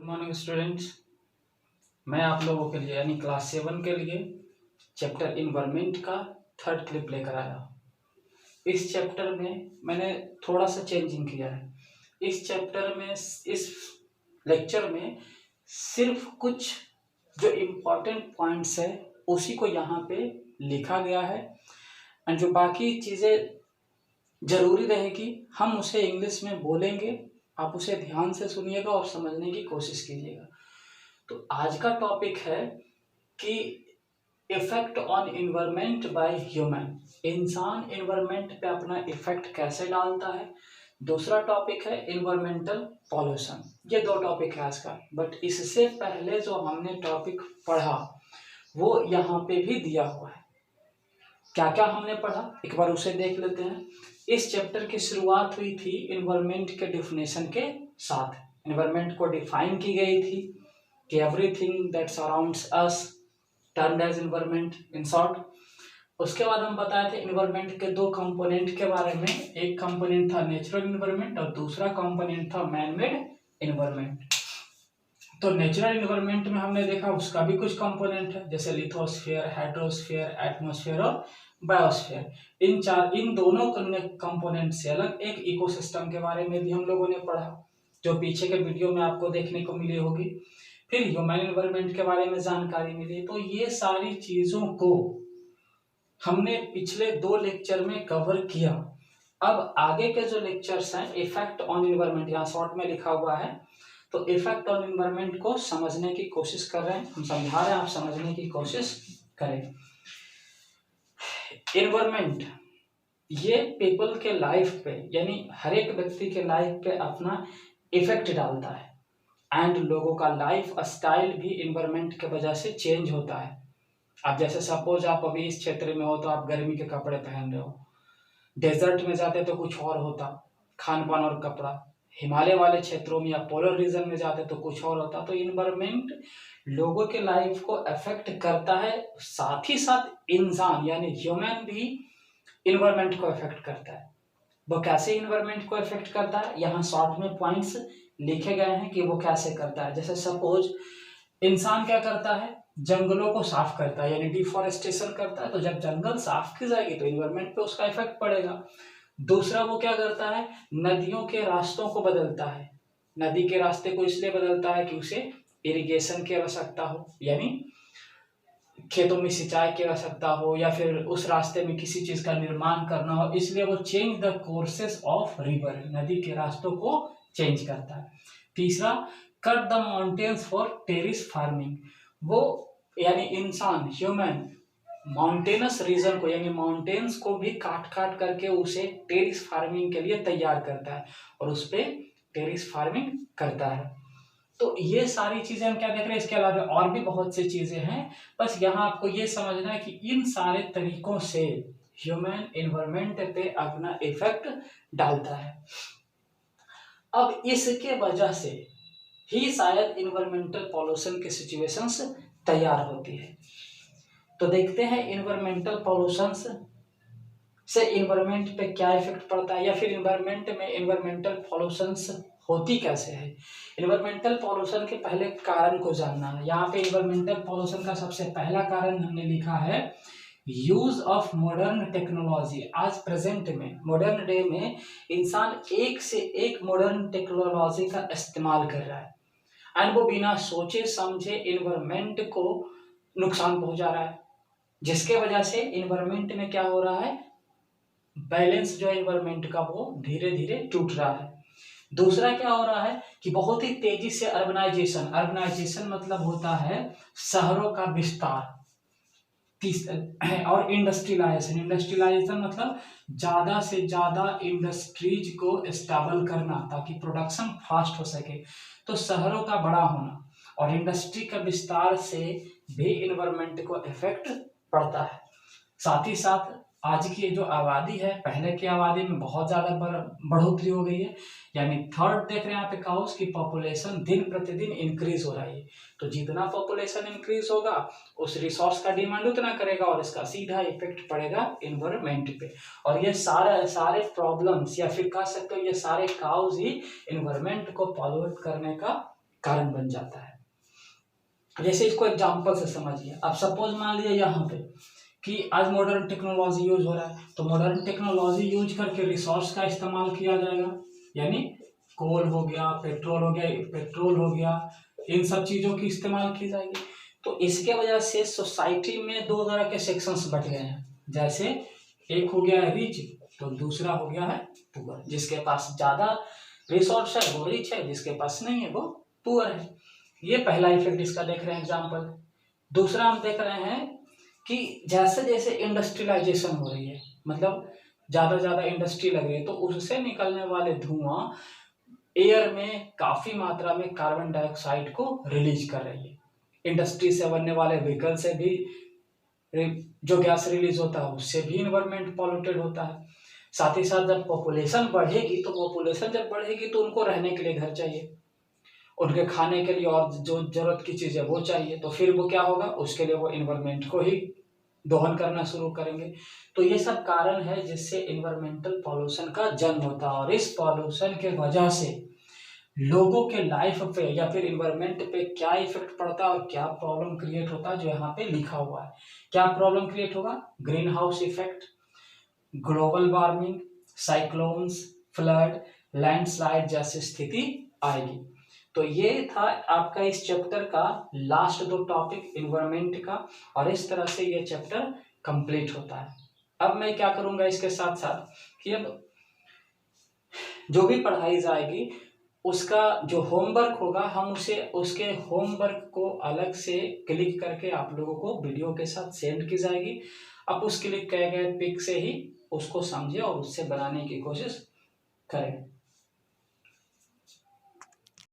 Good morning students. मैं आप लोगों के लिए यानी क्लास 7 के लिए चैप्टर इन्वायरमेंट का थर्ड क्लिप लेकर आया हूँ। इस चैप्टर में मैंने थोड़ा सा चेंजिंग किया है। इस चैप्टर में इस लेक्चर में सिर्फ कुछ जो इम्पोर्टेंट पॉइंट्स है उसी को यहाँ पे लिखा गया है एंड जो बाकी चीज़ें ज़रूरी रहेगी हम उसे इंग्लिश में बोलेंगे। आप उसे ध्यान से सुनिएगा और समझने की कोशिश कीजिएगा। तो आज का टॉपिक है कि effect on environment by human, इंसान इन्वायरमेंट पे अपना इफेक्ट कैसे डालता है। दूसरा टॉपिक है इन्वायरमेंटल पॉल्यूशन। ये दो टॉपिक है आज का। बट इससे पहले जो हमने टॉपिक पढ़ा वो यहाँ पे भी दिया हुआ है। क्या क्या हमने पढ़ा एक बार उसे देख लेते हैं। इस चैप्टर की शुरुआत हुई थी इन्वायरमेंट के डिफिनेशन के साथ। इन्वायरमेंट को डिफाइन की गई थी कि everything that surrounds us termed as environment in short. उसके बाद हम बताए थे इन्वायरमेंट के दो कंपोनेंट के बारे में। एक कंपोनेंट था नेचुरल इन्वायरमेंट और दूसरा कंपोनेंट था मैन मेड इन्वायरमेंट। तो नेचुरल इन्वायरमेंट में हमने देखा उसका भी कुछ कंपोनेंट है जैसे लिथोस्फीयर, हाइड्रोस्फीयर, एटमॉस्फेयर और बायोस्फीयर। इन दोनों कंपोनेंट से अलग एक इकोसिस्टम के बारे में भी हम लोगों ने पढ़ा जो पीछे के वीडियो में आपको देखने को मिली होगी। फिर ह्यूमन इन्वायरमेंट के बारे में जानकारी मिली। तो ये सारी चीजों को हमने पिछले दो लेक्चर में कवर किया। अब आगे के जो लेक्चर्स हैं इफेक्ट ऑन इन्वायरमेंट, यहाँ शॉर्ट में लिखा हुआ है। तो इफेक्ट ऑन इन्वायरमेंट को समझने की कोशिश कर रहे हैं, हम समझा रहे हैं, आप समझने की कोशिश करें। इन्वायरमेंट ये पीपल के लाइफ पे यानी हर एक व्यक्ति के लाइफ पे अपना इफेक्ट डालता है एंड लोगों का लाइफ स्टाइल भी इन्वायरमेंट के वजह से चेंज होता है। अब जैसे सपोज आप अभी इस क्षेत्र में हो तो आप गर्मी के कपड़े पहन रहे हो, डेजर्ट में जाते तो कुछ और होता खान पान और कपड़ा, हिमालय वाले क्षेत्रों में या पोलर रीजन में जाते तो कुछ और होता। तो इन्वायरमेंट लोगों के लाइफ को अफेक्ट करता है, साथ ही साथ इंसान यानी ह्यूमन भी इन्वायरमेंट को अफेक्ट करता है। वो कैसे इन्वायरमेंट को अफेक्ट करता है यहाँ शॉर्ट में पॉइंट्स लिखे गए हैं कि वो कैसे करता है। जैसे सपोज इंसान क्या करता है, जंगलों को साफ करता है यानी डिफॉरेस्टेशन करता है। तो जब जंगल साफ की जाएगी तो इन्वायरमेंट पे उसका इफेक्ट पड़ेगा। दूसरा वो क्या करता है, नदियों के रास्तों को बदलता है। नदी के रास्ते को इसलिए बदलता है कि उसे इरिगेशन की आवश्यकता हो यानी खेतों में सिंचाई की आवश्यकता हो या फिर उस रास्ते में किसी चीज का निर्माण करना हो, इसलिए वो change the courses of river, नदी के रास्तों को चेंज करता है। तीसरा cut the mountains for terrace farming, वो यानी इंसान ह्यूमन माउंटेनस रीजन को यानी माउंटेन्स को भी काट काट करके उसे टेरिस फार्मिंग के लिए तैयार करता है और उस पर टेरिस फार्मिंग करता है। तो ये सारी चीजें हम क्या देख रहे हैं। इसके अलावा और भी बहुत सी चीजें हैं, बस यहाँ आपको ये समझना है कि इन सारे तरीकों से ह्यूमन इन्वायरमेंट पे अपना इफेक्ट डालता है। अब इसके वजह से ही शायद इन्वायरमेंटल पॉल्यूशन की सिचुएशंस तैयार होती है। तो देखते हैं इन्वायरमेंटल पॉल्यूशन से इन्वायरमेंट पे क्या इफेक्ट पड़ता है या फिर इन्वायरमेंट में इन्वायरमेंटल पॉल्यूशंस होती कैसे है। इन्वायरमेंटल पॉल्यूशन के पहले कारण को जानना है। यहाँ पे इन्वायरमेंटल पॉल्यूशन का सबसे पहला कारण हमने लिखा है यूज ऑफ मॉडर्न टेक्नोलॉजी। आज प्रेजेंट में मॉडर्न डे में इंसान एक से एक मॉडर्न टेक्नोलॉजी का इस्तेमाल कर रहा है एंड वो बिना सोचे समझे इन्वायरमेंट को नुकसान पहुंचा रहा है, जिसके वजह से इन्वायरमेंट में क्या हो रहा है, बैलेंस जो है इन्वायरमेंट का वो धीरे धीरे टूट रहा है। दूसरा क्या हो रहा है कि बहुत ही तेजी से अर्बनाइजेशन मतलब होता है शहरों का विस्तार। और इंडस्ट्रियलाइजेशन मतलब ज्यादा से ज्यादा इंडस्ट्रीज को स्टेबल करना ताकि प्रोडक्शन फास्ट हो सके। तो शहरों का बड़ा होना और इंडस्ट्री का विस्तार से भी इन्वायरमेंट को इफेक्ट पड़ता है। साथ ही साथ आज की जो आबादी है पहले की आबादी में बहुत ज्यादा बढ़ोतरी हो गई है, यानी थर्ड देख रहे हैं यहाँ पे काउस की पॉपुलेशन दिन प्रतिदिन इंक्रीज हो रही है। तो जितना पॉपुलेशन इंक्रीज होगा उस रिसोर्स का डिमांड उतना करेगा और इसका सीधा इफेक्ट पड़ेगा इन्वायरमेंट पे। और ये सारे प्रॉब्लम्स या फिर कह सकते हो ये सारे काउज ही इन्वायरमेंट को पॉल्यूट करने का कारण बन जाता है। जैसे इसको एग्जांपल से समझिए। अब सपोज मान लीजिए यहाँ पे कि आज मॉडर्न टेक्नोलॉजी यूज हो रहा है, तो मॉडर्न टेक्नोलॉजी यूज करके रिसोर्स का इस्तेमाल किया जाएगा, यानी कोल हो गया, पेट्रोल हो गया, इन सब चीजों की इस्तेमाल की जाएगी। तो इसके वजह से सोसाइटी में दो तरह के सेक्शंस बट गए हैं। जैसे एक हो गया है रिच, तो दूसरा हो गया है पुअर। जिसके पास ज्यादा रिसोर्स है वो रिच है, जिसके पास नहीं है वो पुअर है। ये पहला इफेक्ट इसका देख रहे हैं एग्जाम्पल। दूसरा हम देख रहे हैं कि जैसे जैसे इंडस्ट्रियलाइजेशन हो रही है, मतलब ज्यादा इंडस्ट्री लग रही है, तो उससे निकलने वाले धुआं एयर में काफी मात्रा में कार्बन डाइऑक्साइड को रिलीज कर रही है। इंडस्ट्री से बनने वाले व्हीकल से भी जो गैस रिलीज होता है उससे भी इन्वायरमेंट पॉल्यूटेड होता है। साथ ही साथ जब पॉपुलेशन बढ़ेगी तो उनको रहने के लिए घर चाहिए, उनके खाने के लिए और जो जरूरत की चीज है वो चाहिए, तो फिर वो क्या होगा, उसके लिए वो इन्वायरमेंट को ही दोहन करना शुरू करेंगे। तो ये सब कारण है जिससे इन्वायरमेंटल पॉल्यूशन का जन्म होता है। और इस पॉल्यूशन के वजह से लोगों के लाइफ पे या फिर इन्वायरमेंट पे क्या इफेक्ट पड़ता है और क्या प्रॉब्लम क्रिएट होता है, जो यहाँ पे लिखा हुआ है। क्या प्रॉब्लम क्रिएट होगा? Green house effect, global warming, cyclones, flood, landslide जैसी स्थिति आएगी। तो ये था आपका इस चैप्टर का लास्ट दो टॉपिक इन्वायरमेंट का, और इस तरह से ये चैप्टर कंप्लीट होता है। अब मैं क्या करूंगा इसके साथ साथ कि अब जो भी पढ़ाई जाएगी उसका जो होमवर्क होगा हम उसके होमवर्क को अलग से क्लिक करके आप लोगों को वीडियो के साथ सेंड की जाएगी। आप उस क्लिक किए गए पिक से ही उसको समझे और उससे बनाने की कोशिश करें।